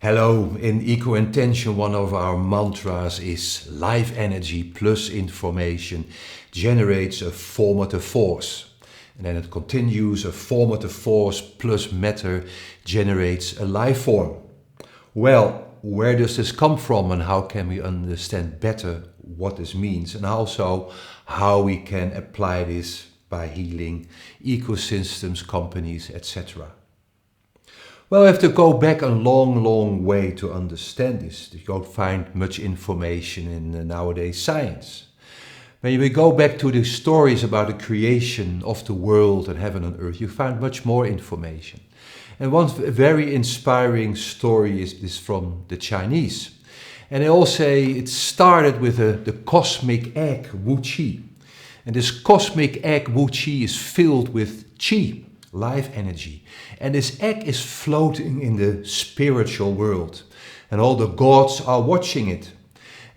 Hello, in ECOintention one of our mantras is life energy plus information generates a formative force. And then it continues, a formative force plus matter generates a life form. Well, where does this come from and how can we understand better what this means and also how we can apply this by healing ecosystems, companies, etc. Well, we have to go back a long way to understand this. You don't find much information in nowadays science. When we go back to the stories about the creation of the world and heaven and earth, you find much more information. And one very inspiring story is this from the Chinese. And they all say it started with the cosmic egg, Wu Qi. And this cosmic egg, Wu Qi, is filled with Qi, life energy. And this egg is floating in the spiritual world. And all the gods are watching it.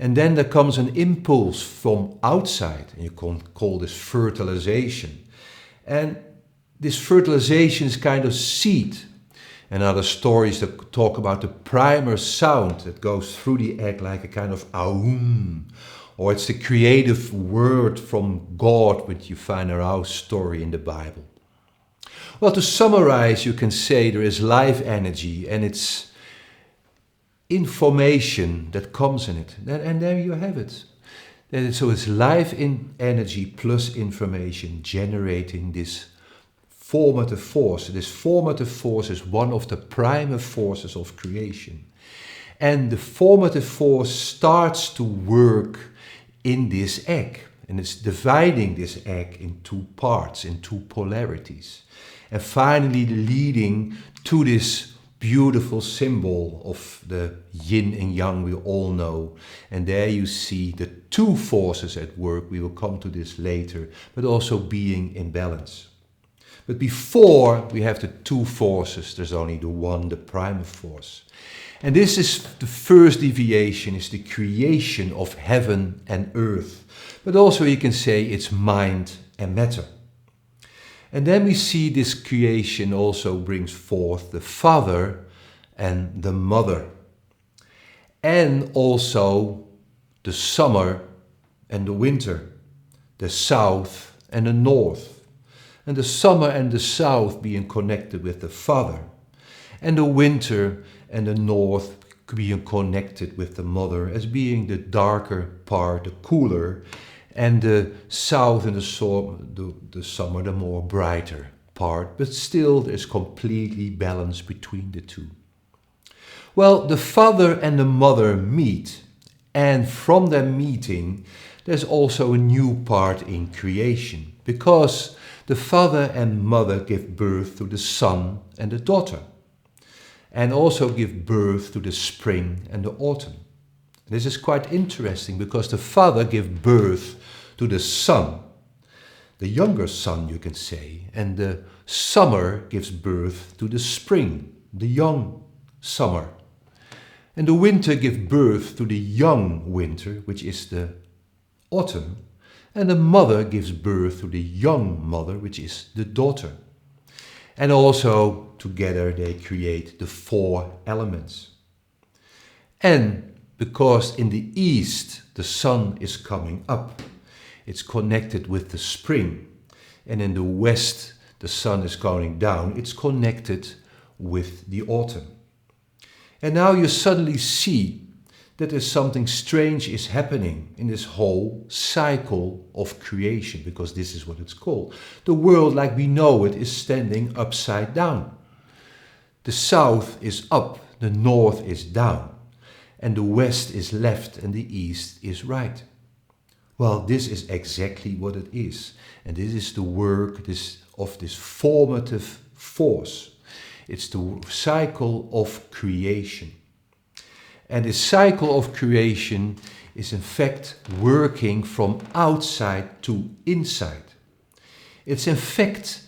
And then there comes an impulse from outside. And you can call this fertilization. And this fertilization is kind of seed. And other stories that talk about the primal sound that goes through the egg like a kind of aum. Or it's the creative word from God which you find in our story in the Bible. Well, to summarize, you can say there is life energy and it's information that comes in it. And there you have it. So it's life energy plus information generating this formative force. This formative force is one of the primal forces of creation. And the formative force starts to work in this egg. And it's dividing this egg in two parts, in two polarities. And finally leading to this beautiful symbol of the yin and yang we all know. And there you see the two forces at work. We will come to this later, but also being in balance. But before we have the two forces, there's only the one, the primal force. And this is the first deviation, is the creation of heaven and earth. But also you can say it's mind and matter. And then we see this creation also brings forth the father and the mother. And also the summer and the winter, the south and the north. And the summer and the south being connected with the father. And the winter and the north being connected with the mother as being the darker part, the cooler. And the south and the summer, the more brighter part. But still there's completely balance between the two. Well, the father and the mother meet. And from their meeting, there's also a new part in creation. Because the father and mother give birth to the son and the daughter. And also give birth to the spring and the autumn. This is quite interesting because the father gives birth to the son, the younger son you can say, and the summer gives birth to the spring, the young summer. And the winter gives birth to the young winter, which is the autumn, and the mother gives birth to the young mother, which is the daughter. And also together they create the four elements. And because in the east the sun is coming up, it's connected with the spring. And in the west the sun is going down, it's connected with the autumn. And now you suddenly see that there's something strange is happening in this whole cycle of creation, because this is what it's called. The world like we know it is standing upside down. The south is up, the north is down. And the west is left and the east is right. Well, this is exactly what it is. And this is the work of this formative force. It's the cycle of creation. And the cycle of creation is in fact working from outside to inside. It's in fact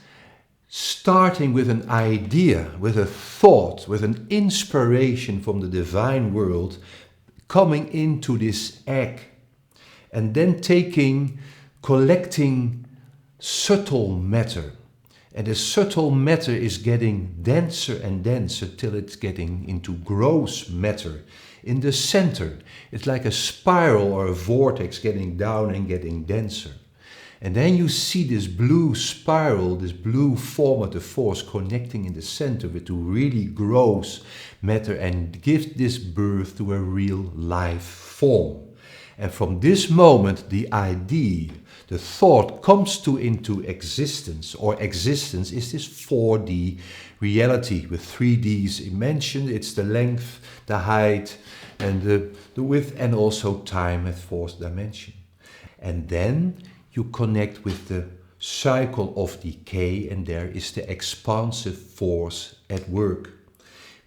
starting with an idea, with a thought, with an inspiration from the divine world, coming into this egg, and then collecting subtle matter. And the subtle matter is getting denser and denser till it's getting into gross matter. In the center, it's like a spiral or a vortex getting down and getting denser. And then you see this blue spiral, this blue formative force connecting in the center with the really gross matter and give this birth to a real life form. And from this moment, the idea, the thought comes into existence, or existence is this 4D reality with 3Ds mentioned. It's the length, the height, and the width, and also time at fourth dimension. And then you connect with the cycle of decay, and there is the expansive force at work.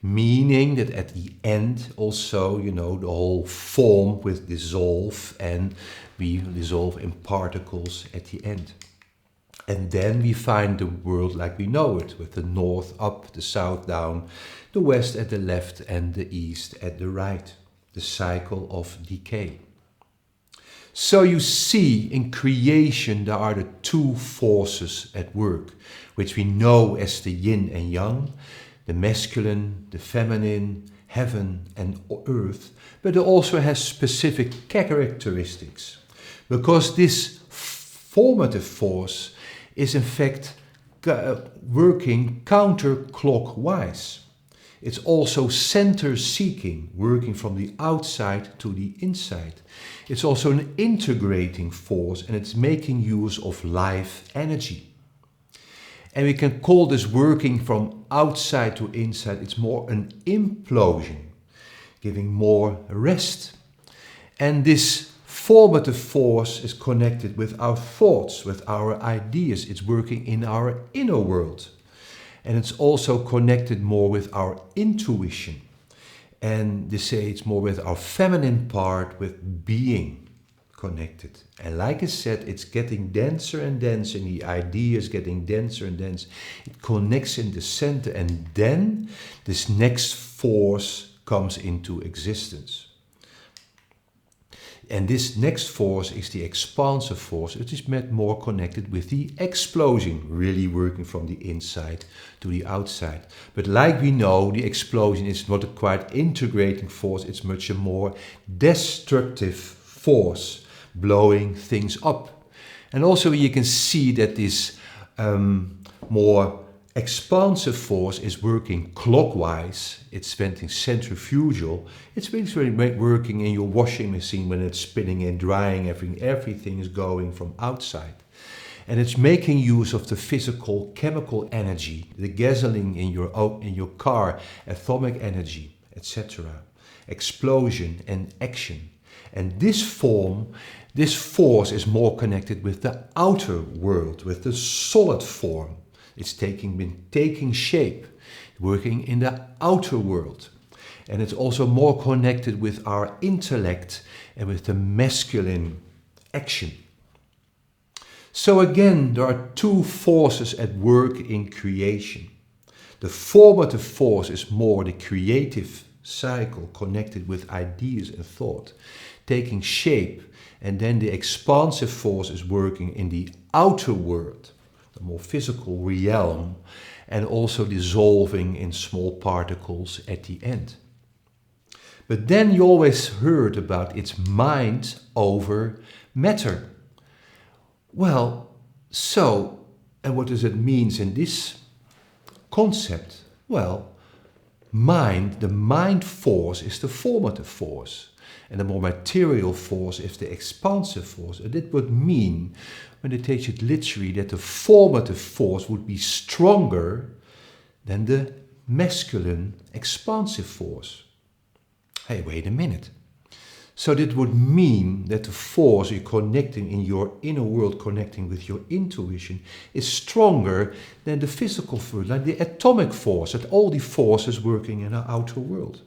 Meaning that at the end also, the whole form will dissolve, and we dissolve in particles at the end. And then we find the world like we know it, with the north up, the south down, the west at the left, and the east at the right. The cycle of decay. So you see, in creation there are the two forces at work, which we know as the yin and yang, the masculine, the feminine, heaven and earth, but it also has specific characteristics. Because this formative force is in fact working counterclockwise. It's also center-seeking, working from the outside to the inside. It's also an integrating force, and it's making use of life energy. And we can call this working from outside to inside, it's more an implosion, giving more rest. And this formative force is connected with our thoughts, with our ideas. It's working in our inner world. And it's also connected more with our intuition. And they say it's more with our feminine part, with being connected. And like I said, it's getting denser and denser, and the idea is getting denser and denser. It connects in the center, and then this next force comes into existence. And this next force is the expansive force. It is more connected with the explosion, really working from the inside to the outside. But like we know, the explosion is not a quite integrating force, it's much a more destructive force, blowing things up. And also you can see that this more expansive force is working clockwise. It's spending centrifugal. It's basically working in your washing machine when it's spinning and drying. Everything is going from outside. And it's making use of the physical chemical energy, the gasoline in your car, atomic energy, etc. Explosion and action. And this force is more connected with the outer world, with the solid form. It's been taking shape, working in the outer world. And it's also more connected with our intellect and with the masculine action. So again, there are two forces at work in creation. The formative force is more the creative cycle connected with ideas and thought, taking shape. And then the expansive force is working in the outer world, the more physical realm, and also dissolving in small particles at the end. But then you always heard about its mind over matter. Well, so, and what does it mean in this concept? Well, the mind force is the formative force, and the more material force is the expansive force. And it would mean, when they take it literally, that the formative force would be stronger than the masculine expansive force. Hey, wait a minute. So that would mean that the force you're connecting in your inner world, connecting with your intuition, is stronger than the physical force, like the atomic force, that all the forces working in our outer world.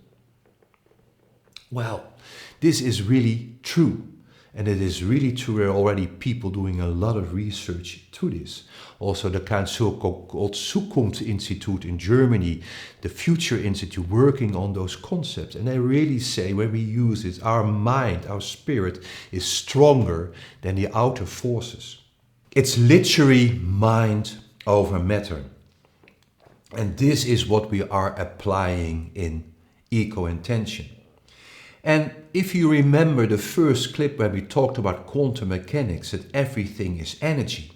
Well, this is really true. And it is really true. There are already people doing a lot of research to this. Also, the kind of so-called Zukunftsinstitute in Germany, the Future Institute, working on those concepts. And they really say when we use it, our mind, our spirit is stronger than the outer forces. It's literally mind over matter. And this is what we are applying in ECOintention. And if you remember the first clip where we talked about quantum mechanics, that everything is energy,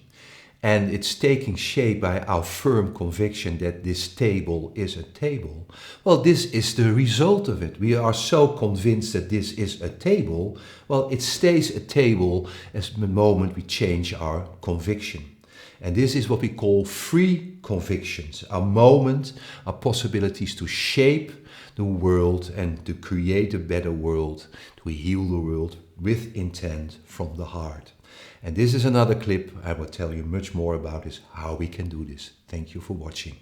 and it's taking shape by our firm conviction that this table is a table, well, this is the result of it. We are so convinced that this is a table, well, it stays a table as the moment we change our conviction. And this is what we call free convictions, our moment, our possibilities to shape the world and to create a better world, to heal the world with intent from the heart. And this is another clip. I will tell you much more about this, how we can do this. Thank you for watching.